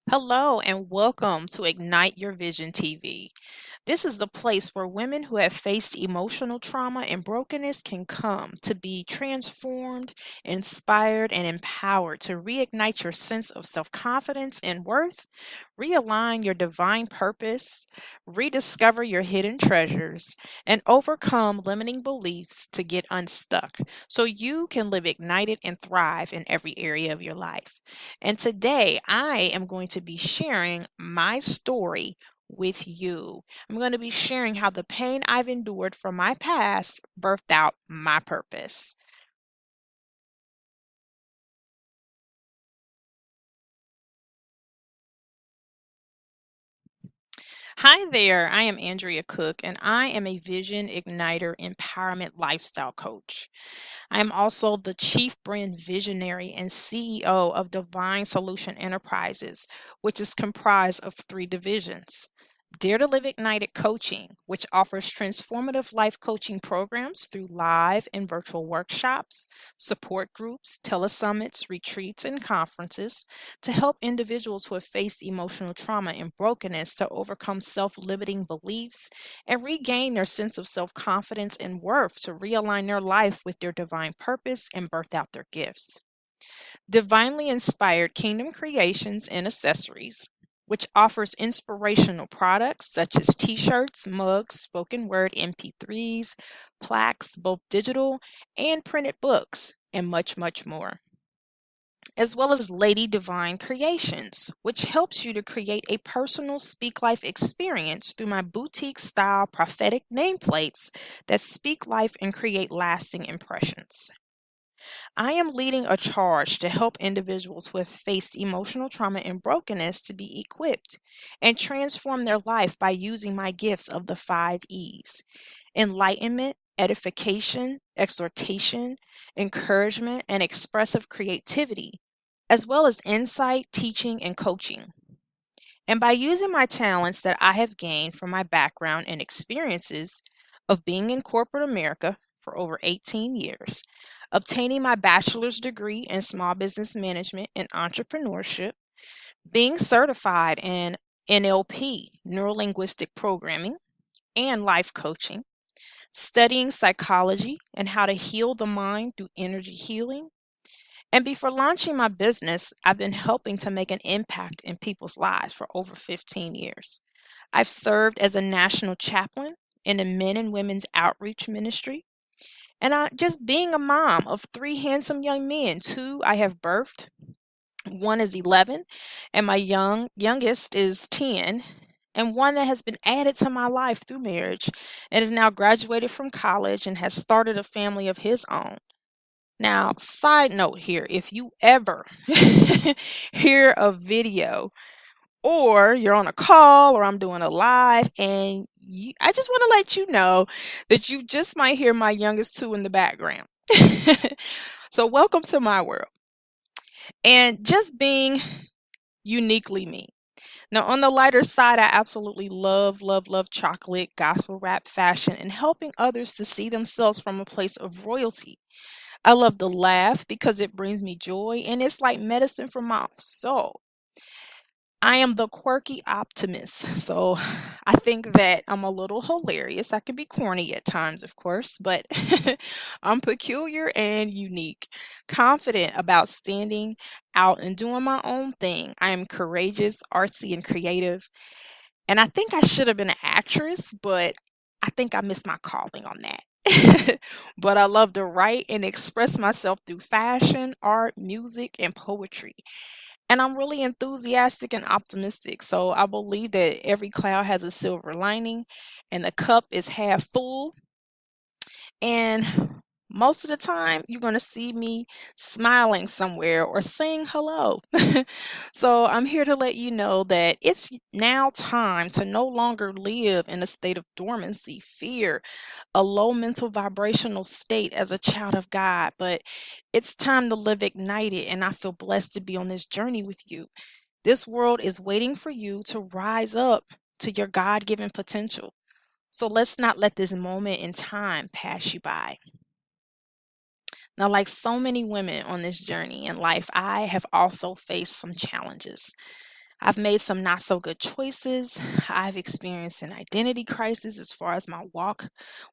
Hello and welcome to Ignite Your Vision TV. This is the place where women who have faced emotional trauma and brokenness can come to be transformed, inspired, and empowered to reignite your sense of self confidence and worth, realign your divine purpose, rediscover your hidden treasures, and overcome limiting beliefs to get unstuck so you can live ignited and thrive in every area of your life. And today I am going to be sharing my story with you. I'm going to be sharing how the pain I've endured from my past birthed out my purpose. Hi there, I am Andrea Cook, and I am a Vision Igniter Empowerment Lifestyle Coach. I am also the Chief Brand Visionary and CEO of Divine Solution Enterprises, which is comprised of three divisions. Dare to Live Ignited Coaching, which offers transformative life coaching programs through live and virtual workshops, support groups, telesummits, retreats, and conferences to help individuals who have faced emotional trauma and brokenness to overcome self limiting beliefs and regain their sense of self confidence and worth to realign their life with their divine purpose and birth out their gifts. Divinely Inspired Kingdom Creations and Accessories, which offers inspirational products such as t shirts, mugs, spoken word MP3s, plaques, both digital and printed books, and much, much more. As well as Lady Divine Creations, which helps you to create a personal Speak Life experience through my boutique style prophetic nameplates that speak life and create lasting impressions. I am leading a charge to help individuals who have faced emotional trauma and brokenness to be equipped and transform their life by using my gifts of the 5 E's: enlightenment, edification, exhortation, encouragement, and expressive creativity, as well as insight, teaching, and coaching. And by using my talents that I have gained from my background and experiences of being in corporate America for over 18 years, obtaining my bachelor's degree in small business management and entrepreneurship, being certified in NLP, neuro linguistic programming, and life coaching, studying psychology and how to heal the mind through energy healing. And before launching my business, I've been helping to make an impact in people's lives for over 15 years. I've served as a national chaplain in the men and women's outreach ministry. And just being a mom of three handsome young men, two I have birthed, one is 11, and my youngest is 10, and one that has been added to my life through marriage and is now graduated from college and has started a family of his own. Now, side note here, if you ever hear a video or you're on a call or I'm doing a live and I just want to let you know that you just might hear my youngest two in the background. So, welcome to my world and just being uniquely me. Now, on the lighter side, I absolutely love, love, love chocolate, gospel rap, fashion, and helping others to see themselves from a place of royalty. I love to laugh because it brings me joy and it's like medicine for my soul. I am the quirky optimist. So I think that I'm a little hilarious. I can be corny at times, of course, but I'm peculiar and unique, confident about standing out and doing my own thing. I am courageous, artsy, and creative. And I think I should have been an actress, but I think I missed my calling on that. But I love to write and express myself through fashion, art, music, and poetry. And I'm really enthusiastic and optimistic. So I believe that every cloud has a silver lining and the cup is half full. And most of the time, you're going to see me smiling somewhere or saying hello. So I'm here to let you know that it's now time to no longer live in a state of dormancy, fear, a low mental vibrational state as a child of God. But it's time to live ignited, and I feel blessed to be on this journey with you. This world is waiting for you to rise up to your God given potential. So let's not let this moment in time pass you by. Now, like so many women on this journey in life, I have also faced some challenges. I've made some not so good choices. I've experienced an identity crisis as far as my walk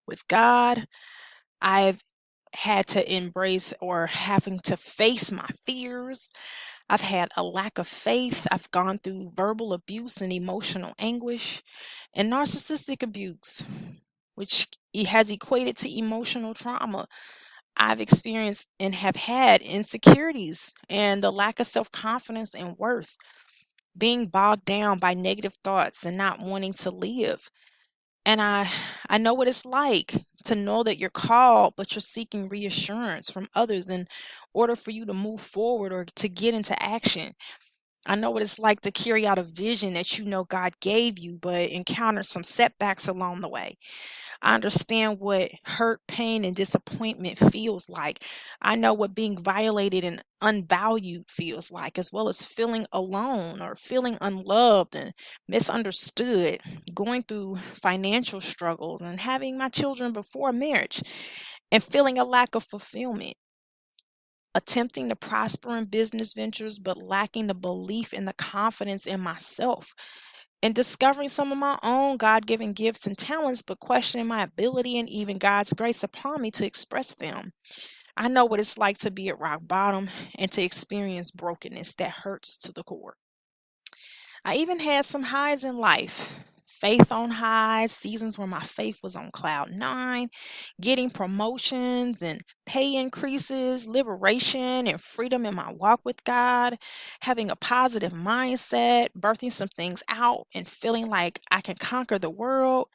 with God. I've had to embrace or having to face my fears. I've had a lack of faith. I've gone through verbal abuse and emotional anguish and narcissistic abuse, which has equated to emotional trauma. I've experienced and have had insecurities and the lack of self confidence and worth, being bogged down by negative thoughts and not wanting to live. And I know what it's like to know that you're called, but you're seeking reassurance from others in order for you to move forward or to get into action. I know what it's like to carry out a vision that you know God gave you, but encounter some setbacks along the way. I understand what hurt, pain, and disappointment feels like. I know what being violated and unvalued feels like, as well as feeling alone or feeling unloved and misunderstood, going through financial struggles, and having my children before marriage, and feeling a lack of fulfillment. Attempting to prosper in business ventures, but lacking the belief and the confidence in myself, and discovering some of my own God given gifts and talents, but questioning my ability and even God's grace upon me to express them. I know what it's like to be at rock bottom and to experience brokenness that hurts to the core. I even had some highs in life. Faith on highs, seasons where my faith was on cloud nine, getting promotions and pay increases, liberation and freedom in my walk with God, having a positive mindset, birthing some things out, and feeling like I can conquer the world,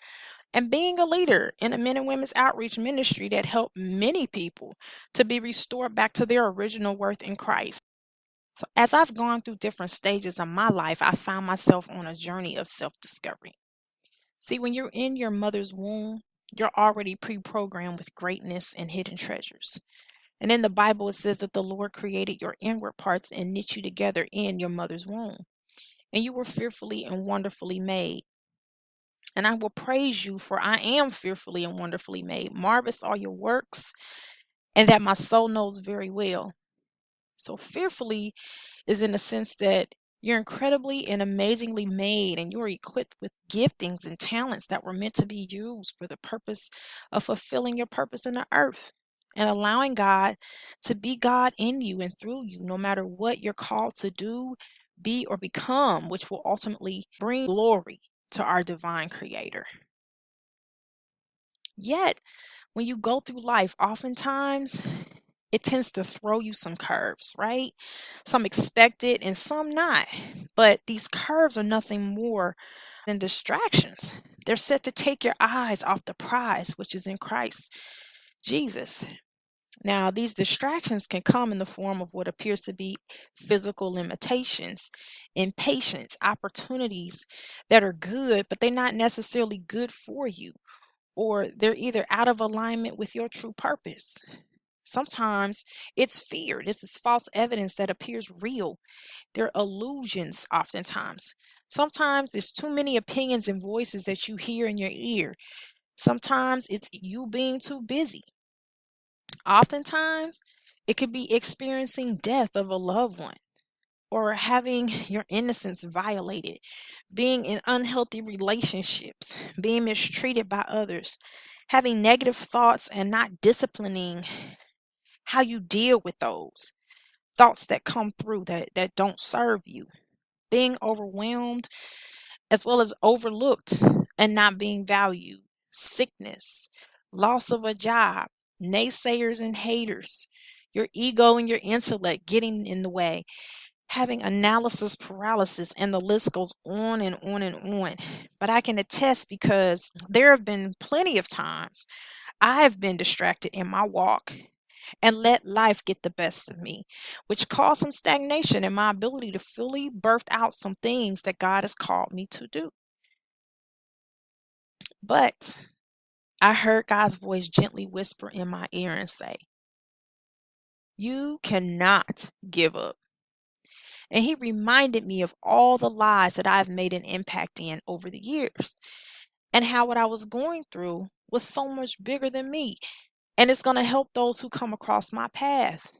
and being a leader in a men and women's outreach ministry that helped many people to be restored back to their original worth in Christ. So, as I've gone through different stages of my life, I found myself on a journey of self discovery. See, when you're in your mother's womb, you're already pre programmed with greatness and hidden treasures. And in the Bible, it says that the Lord created your inward parts and knit you together in your mother's womb. And you were fearfully and wonderfully made. And I will praise you, for I am fearfully and wonderfully made. Marvelous are your works, and that my soul knows very well. So, fearfully is in the sense that you're incredibly and amazingly made, and you're equipped with giftings and talents that were meant to be used for the purpose of fulfilling your purpose in the earth and allowing God to be God in you and through you, no matter what you're called to do, be, or become, which will ultimately bring glory to our divine creator. Yet, when you go through life, oftentimes it tends to throw you some curves, right? Some expected and some not. But these curves are nothing more than distractions. They're set to take your eyes off the prize, which is in Christ Jesus. Now, these distractions can come in the form of what appears to be physical limitations, impatience, opportunities that are good, but they're not necessarily good for you, or they're either out of alignment with your true purpose. Sometimes it's fear. This is false evidence that appears real. They're illusions, oftentimes. Sometimes it's too many opinions and voices that you hear in your ear. Sometimes it's you being too busy. Oftentimes, it could be experiencing death of a loved one or having your innocence violated, being in unhealthy relationships, being mistreated by others, having negative thoughts and not disciplining how you deal with those thoughts that come through that don't serve you, being overwhelmed as well as overlooked and not being valued, sickness, loss of a job, naysayers and haters, your ego and your intellect getting in the way, having analysis paralysis, and the list goes on and on and on. But I can attest, because there have been plenty of times I've been distracted in my walk and let life get the best of me, which caused some stagnation in my ability to fully birth out some things that God has called me to do. But I heard God's voice gently whisper in my ear and say, "You cannot give up." And He reminded me of all the lives that I've made an impact in over the years, and how what I was going through was so much bigger than me, and it's going to help those who come across my path.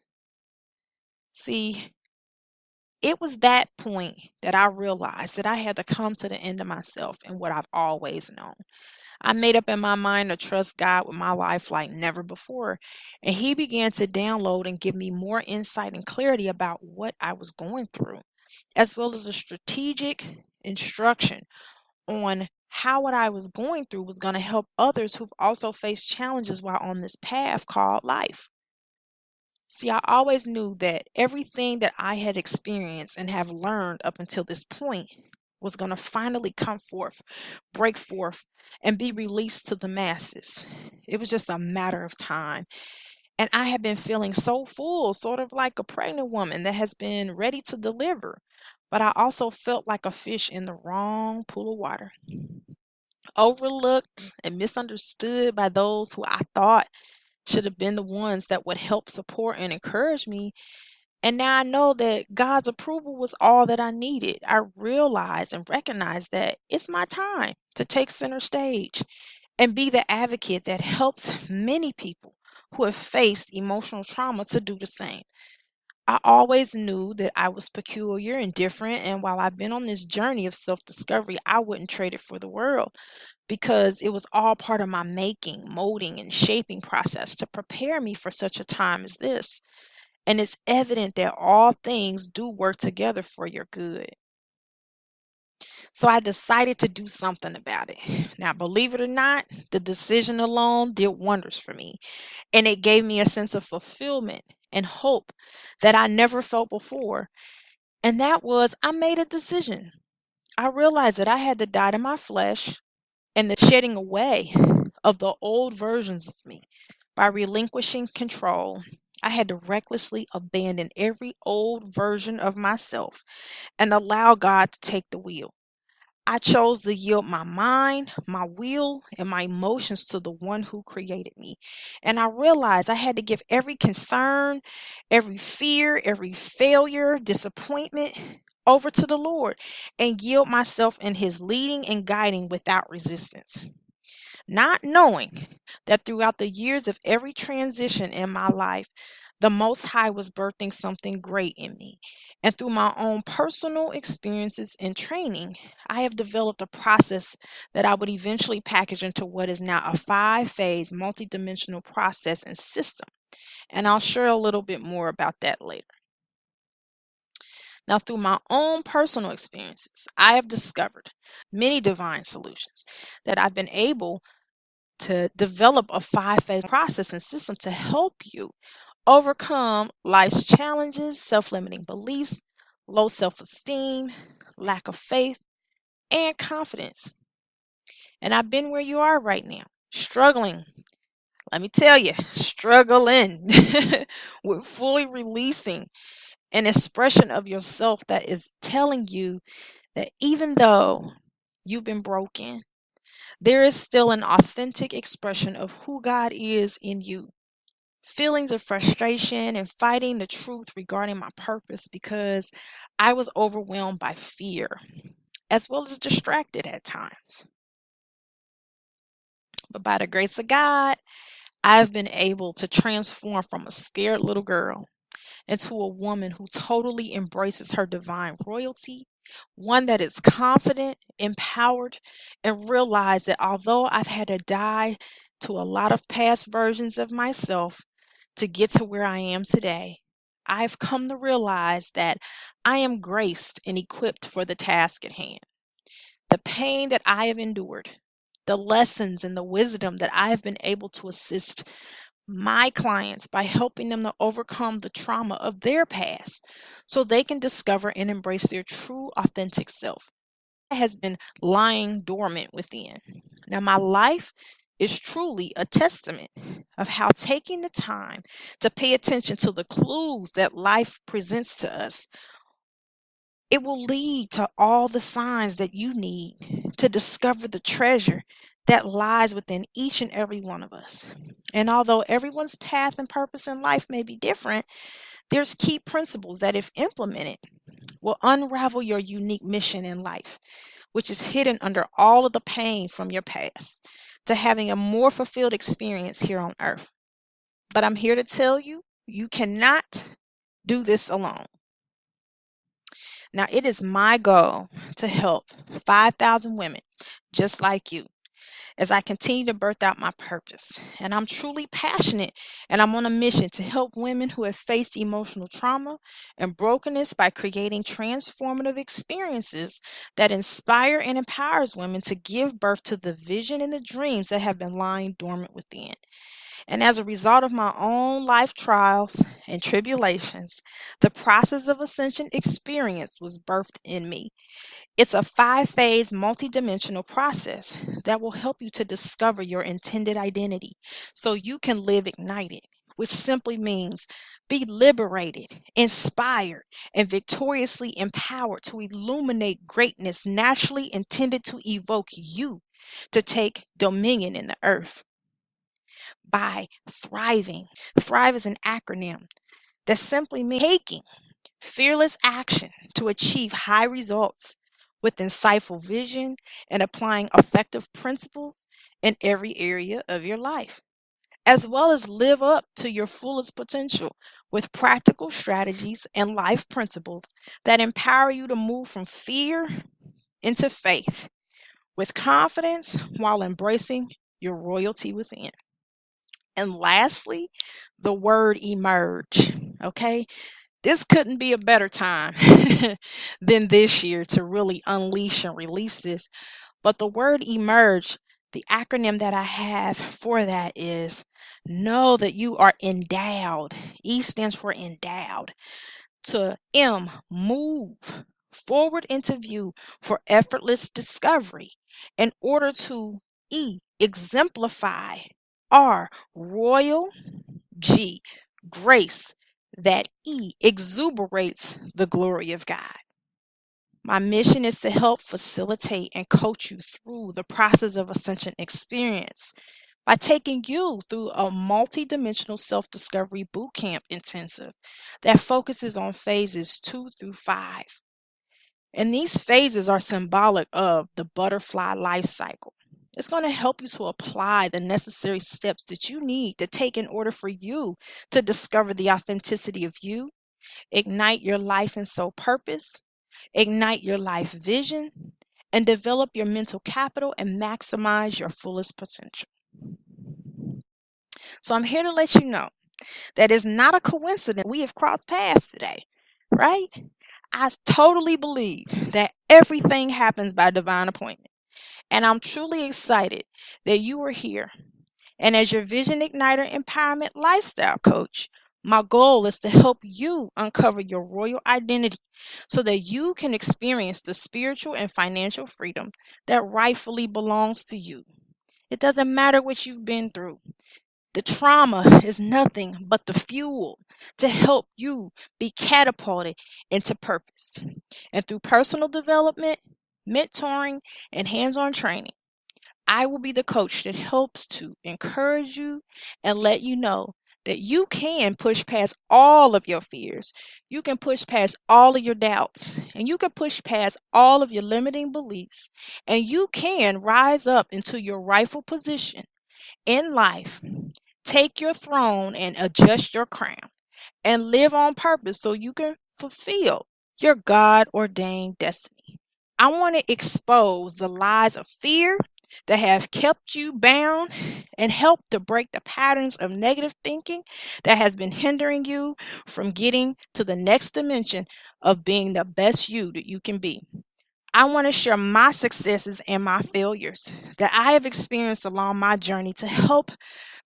See, It was that point that I realized that I had to come to the end of myself and what I've always known. I made up in my mind to trust God with my life like never before. And He began to download and give me more insight and clarity about what I was going through, as well as a strategic instruction on how what I was going through was going to help others who've also faced challenges while on this path called life. See, I always knew that everything that I had experienced and have learned up until this point was going to finally come forth, break forth, and be released to the masses. It was just a matter of time. And I had been feeling so full, sort of like a pregnant woman that has been ready to deliver. But I also felt like a fish in the wrong pool of water, overlooked and misunderstood by those who I thought should have been the ones that would help support and encourage me. And now I know that God's approval was all that I needed. I realized and recognized that it's my time to take center stage and be the advocate that helps many people who have faced emotional trauma to do the same. I always knew that I was peculiar and different, and while I've been on this journey of self discovery, I wouldn't trade it for the world because it was all part of my making, molding, and shaping process to prepare me for such a time as this. And it's evident that all things do work together for your good. So I decided to do something about it. Now, believe it or not, the decision alone did wonders for me. And it gave me a sense of fulfillment and hope that I never felt before. And that was I made a decision. I realized that I had to die to my flesh and the shedding away of the old versions of me. By relinquishing control, I had to recklessly abandon every old version of myself and allow God to take the wheel. I chose to yield my mind, my will, and my emotions to the one who created me. And I realized I had to give every concern, every fear, every failure, disappointment over to the Lord and yield myself in His leading and guiding without resistance. Not knowing that throughout the years of every transition in my life, the Most High was birthing something great in me. And through my own personal experiences and training, I have developed a process that I would eventually package into what is now a 5 phase, multidimensional process and system. And I'll share a little bit more about that later. Now, through my own personal experiences, I have discovered many divine solutions that I've been able to develop a 5 phase process and system to help you overcome life's challenges, self limiting beliefs, low self esteem, lack of faith, and confidence. And I've been where you are right now, struggling. Let me tell you, struggling with fully releasing an expression of yourself that is telling you that even though you've been broken, there is still an authentic expression of who God is in you. Feelings of frustration and fighting the truth regarding my purpose because I was overwhelmed by fear as well as distracted at times. But by the grace of God, I've been able to transform from a scared little girl into a woman who totally embraces her divine royalty, one that is confident, empowered, and realize that although I've had to die to a lot of past versions of myself to get to where I am today, I've come to realize that I am graced and equipped for the task at hand. The pain that I have endured, the lessons and the wisdom that I have been able to assist my clients by helping them to overcome the trauma of their past so they can discover and embrace their true authentic self has been lying dormant within. Now, my life is truly a testament of how taking the time to pay attention to the clues that life presents to us, it will lead to all the signs that you need to discover the treasure that lies within each and every one of us. And although everyone's path and purpose in life may be different, there's key principles that, if implemented, will unravel your unique mission in life, which is hidden under all of the pain from your past, to having a more fulfilled experience here on earth. But I'm here to tell you, you cannot do this alone. Now, it is my goal to help 5,000 women just like you as I continue to birth out my purpose. And I'm truly passionate and I'm on a mission to help women who have faced emotional trauma and brokenness by creating transformative experiences that inspire and empowers women to give birth to the vision and the dreams that have been lying dormant within. And as a result of my own life trials and tribulations, the process of ascension experience was birthed in me. It's a 5 phase, multidimensional process that will help you to discover your intended identity so you can live ignited, which simply means be liberated, inspired, and victoriously empowered to illuminate greatness naturally intended to evoke you to take dominion in the earth by thriving. Thrive is an acronym that simply means taking fearless action to achieve high results with insightful vision and applying effective principles in every area of your life, as well as live up to your fullest potential with practical strategies and life principles that empower you to move from fear into faith with confidence while embracing your royalty within. And lastly, the word emerge. Okay, this couldn't be a better time than this year to really unleash and release this. But the word emerge, the acronym that I have for that is know that you are endowed. E stands for endowed. To M, move forward into view for effortless discovery. In order to E, exemplify. R, royal. G, grace. That E exuberates the glory of God. My mission is to help facilitate and coach you through the process of ascension experience by taking you through a multi-dimensional self-discovery boot camp intensive that focuses on phases 2 through 5. And these phases are symbolic of the butterfly life cycle. It's going to help you to apply the necessary steps that you need to take in order for you to discover the authenticity of you, ignite your life and soul purpose, ignite your life vision, and develop your mental capital and maximize your fullest potential. So I'm here to let you know that it's not a coincidence we have crossed paths today, right? I totally believe that everything happens by divine appointment. And I'm truly excited that you are here. And as your Vision Igniter Empowerment Lifestyle Coach, my goal is to help you uncover your royal identity so that you can experience the spiritual and financial freedom that rightfully belongs to you. It doesn't matter what you've been through. The trauma is nothing but the fuel to help you be catapulted into purpose. And through personal development, mentoring, and hands-on training, I will be the coach that helps to encourage you and let you know that you can push past all of your fears. You can push past all of your doubts, and you can push past all of your limiting beliefs, and you can rise up into your rightful position in life. Take your throne and adjust your crown and live on purpose so you can fulfill your God ordained destiny. I want to expose the lies of fear that have kept you bound and help to break the patterns of negative thinking that has been hindering you from getting to the next dimension of being the best you that you can be. I want to share my successes and my failures that I have experienced along my journey to help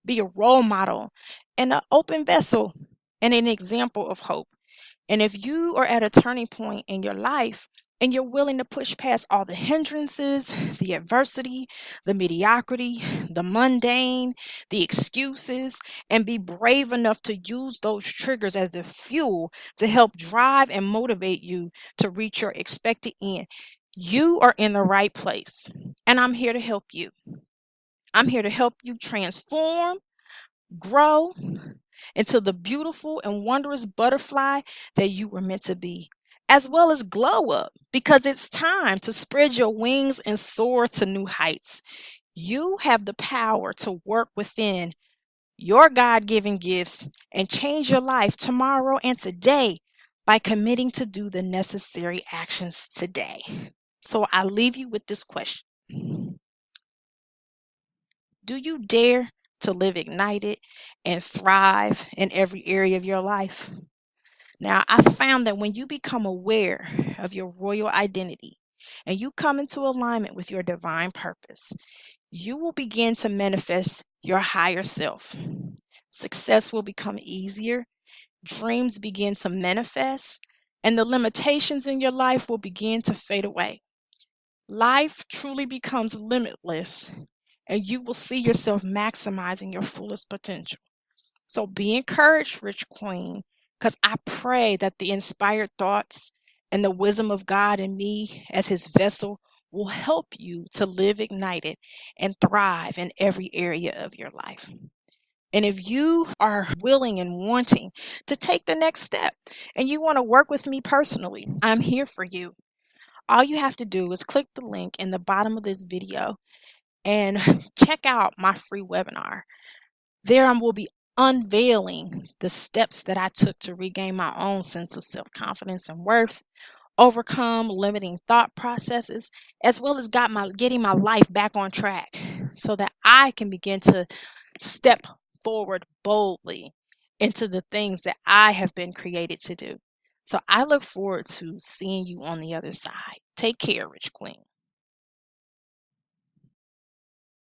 be a role model and an open vessel and an example of hope. And if you are at a turning point in your life and you're willing to push past all the hindrances, the adversity, the mediocrity, the mundane, the excuses, and be brave enough to use those triggers as the fuel to help drive and motivate you to reach your expected end, you are in the right place. And I'm here to help you. I'm here to help you transform, grow into the beautiful and wondrous butterfly that you were meant to be, as well as glow up because it's time to spread your wings and soar to new heights. You have the power to work within your God given gifts and change your life tomorrow and today by committing to do the necessary actions today. So I leave you with this question. Do you dare to live ignited and thrive in every area of your life? Now, I found that when you become aware of your royal identity and you come into alignment with your divine purpose, you will begin to manifest your higher self. Success will become easier, dreams begin to manifest, and the limitations in your life will begin to fade away. Life truly becomes limitless, and you will see yourself maximizing your fullest potential. So be encouraged, Rich Queen, because I pray that the inspired thoughts and the wisdom of God in me as his vessel will help you to live ignited and thrive in every area of your life. And if you are willing and wanting to take the next step and you want to work with me personally, I'm here for you. All you have to do is click the link in the bottom of this video and check out my free webinar. There I will be unveiling the steps that I took to regain my own sense of self-confidence and worth, overcome limiting thought processes, as well as getting my life back on track so that I can begin to step forward boldly into the things that I have been created to do. So I look forward to seeing you on the other side. Take care, Rich Queen.